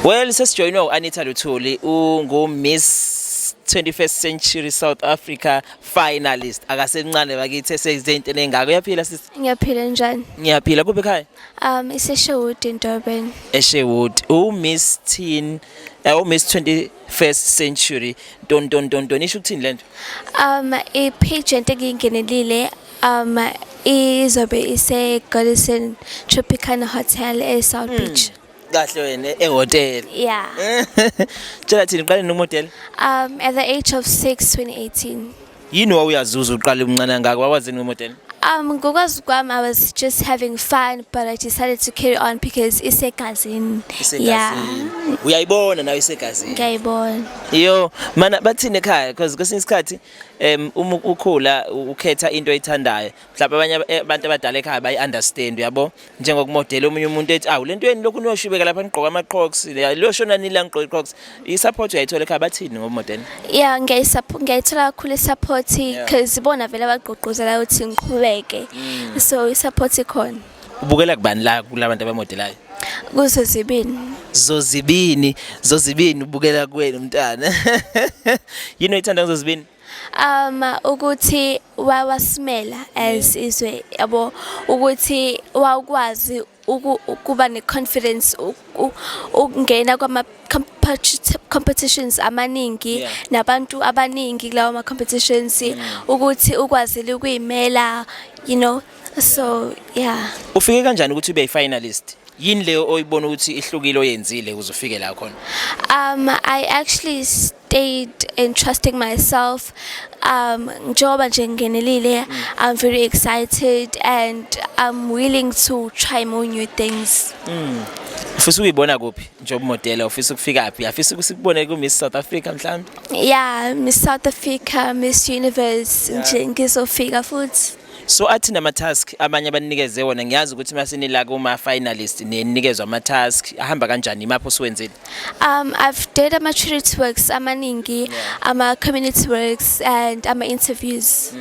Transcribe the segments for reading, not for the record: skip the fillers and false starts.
Well, sesijoyinwe u-Anita Luthuli ungu-Miss 21st Century South Africa finalist. Akasemncane bakithi esezintweni engaka. Uyaphila sisi? Ngiyaphila njani? Ngiyaphila kuphi ekhaya? IseSherwood in Durban. eSherwood. U-Miss Teen, u-Miss 21st Century. Don. Isho ukuthini lento? I-pageant engiyingenelile izobe ise-Goddison Tropicana Hotel eSouth Beach. Kahle wena ehotel. Yeah. Tshela thini uqale nomodel? At the age of 6, 2018. Yini wawuyazuza uqale umncane ngaka wawazi ngomodel? Ngokwazi kwami, I was just having fun, but I decided to carry on because isegazini. Yeah. Uyayibona nawe isegazini. Ngiyayibona. Yo, mana bathini ekhaya because kwesinye isikhathi uma ukhula ukhetha into oyithandayo. Mhlawumbe abanye abantu abadala ekhaya bayi-understand uyabo. Njengokumodela omunye umuntu ethi awu lento yeni lokhu niyoshubeka lapha ngigqoka ama-Crocs, lo shona nila ngigqoka i-Crocs. I-support uyayithola ekhaya bathini ngomodela? Yeah, ngiyayithola kakhulu i-support because bona vele abagqugquzela ukuthi ngiqhubeke. So i-support ikhona. Ubukela kubani la kulabantu abamodelayo? Kuzo zibini. Zozibini ubukela kuwena umntana. Yini oyithanda ngozibini? Ukuthi wawasimela as izwe yabo, ukuthi wakwazi ukuba ne-confidence ukungena kwama competitions amaningi nabantu abaningi kulawo ma competitions, ukuthi ukwazile ukuyimela, you know. So yeah. Ufike kanjani ukuthi ube yi-finalist? Yini leyo oyibona ukuthi ihlukile oyenzile ukuze ufike la khona? I actually stayed in trusting myself. Njoba nje ngenelile, I'm very excited and I'm willing to try more new things. Ufisa ukuyibona kuphi njengoba modela? Ufisa ukufika kuphi? Afisa ukubone ku Miss South Africa mhlawumbe? Yeah, Miss South Africa, Miss Universe nje ngizofika futhi. So athi nama-task abanye abanikeze wona, ngiyazi ukuthi masinila kuma-finalist nenikezwa ama-task ahamba kanjani, imapho osuwenzile? I've did ama-charity works amaningi, ama-community works and ama-interviews.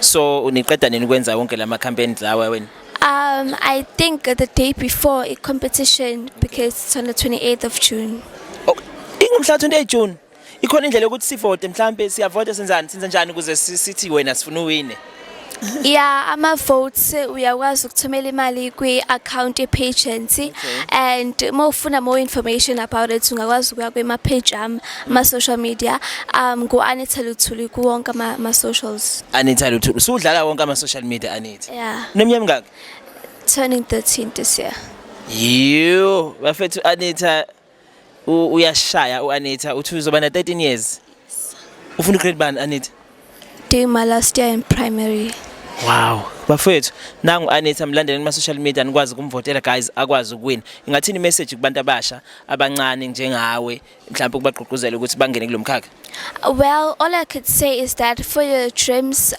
So uniqeda nini kwenza wonke lama-campaigns lawa wena? I think the day before a competition because it's on the 28th of June. Oh, ingumhla 28 June. Ikhona indlela yokuthi sivote mhlawumbe siyavote senza njani ukuze sithi wena sifuna uwine? Yeah, ama-votes uyakwazi ukuthumela imali kwi-account ye-pageant and ufuna more information about it ungakwazi ukuya kwema-page ama-social media ngu-Anita Luthuli kuwonke ama-socials. Anita Luthuli usudlala wonke ama-social media Anita? Yeah. Neminyaka mingaki? Turning 13 this year. Yo, bafethu Anita uyashaya u-Anita uthi uzoba na 13 years. Ufuna grade bani Anita? Doing my last year in primary. Wow, bafethu nangu Anita mlandeleni ma-social media nikwazi ukumvotela guys akwazi ukuwina. Ingathini message kubantu abasha abancane njengawe mhlawumbe ukubagqugquzela ukuthi bangene kulomkhakha? Well, all I could say is that for your dreams,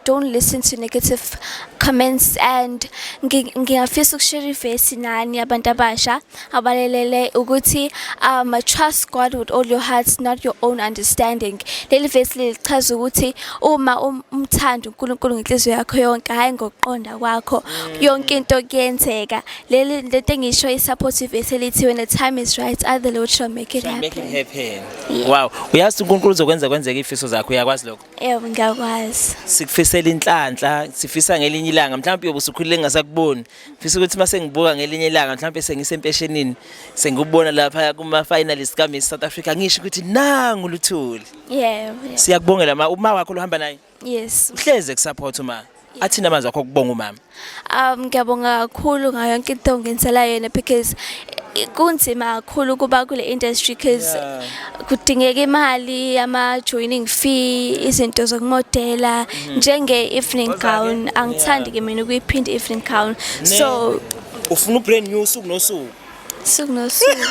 don't listen to negative comments and ngiyafisa ukushare ivesi nani abantu abasha abalelele ukuthi trust God with all your heart, not your own understanding. Leli vesi lichaza ukuthi uma umthanda uNkulunkulu ngenhliziyo yakho yonke, hayi ngokuqonda kwakho, yonke into kuyenzeka. Lento engisho i-support vesi elithi when the time is right, the Lord shall make it happen. Make it happen. Yeah. Wow, uyazi uNkulunkulu uzokwenza kwenzeka ifiso zakho, uyakwazi lokho? Yebo ngiyakwazi. Sikufisela inhlanhla, sifisa ngelinye ilanga mhlawumbe ubusukhulile ngasakuboni. Ngifisa ukuthi mase ngibuka ngelinye ilanga mhlawumbe sengisempeshonini, sengikubona lapha kuma finalist ka Miss South Africa ngisho ukuthi nangu Luthuli. Yeah. Siyakubongela uma wakho lohamba naye? Yes. Uhleze kusupport uma. Athina amazwi akho kubonga umama. Ngiyabonga kakhulu ngayo yonke into ongenzela yena because kunzima kakhulu kuba kule industry because kudingeka imali, ama-joining fee, izinto zokumodela njenge-evening gown. Angithandi ke mina ukuyiphinda evening gown. So ufuna u-brand new usuku nosuku? Suku nosuku.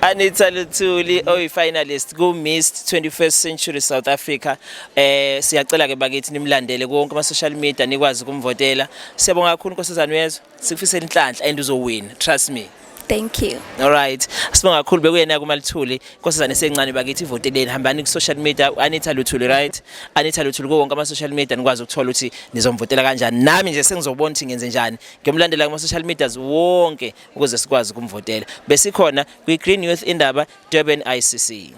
Anita Luthuli oyi-finalist ku-Miss 21st Century South Africa. Siyacela ke bakithi nimlandele konke ama-social media nikwazi ukumvotela. Siyabonga kakhulu Nkosazana Uyezwa. Sikufisela inhlanhla and uzowina. Trust me. Thank you. Alright, sibonga kakhulu bekuyena kuMaluthuli nkosazane sencane bakithi ivoteleni hambani ku social media Anita Luthuli right Anita Luthuli ko wonke ama social media nikwazi ukuthola ukuthi nizomvotela kanjani nami nje sengizobona ukuthi ngenze njani ngiyomlandela kuma social medias wonke ukuze sikwazi ukumvotela besikhona kwi Green Youth Indaba Durban ICC.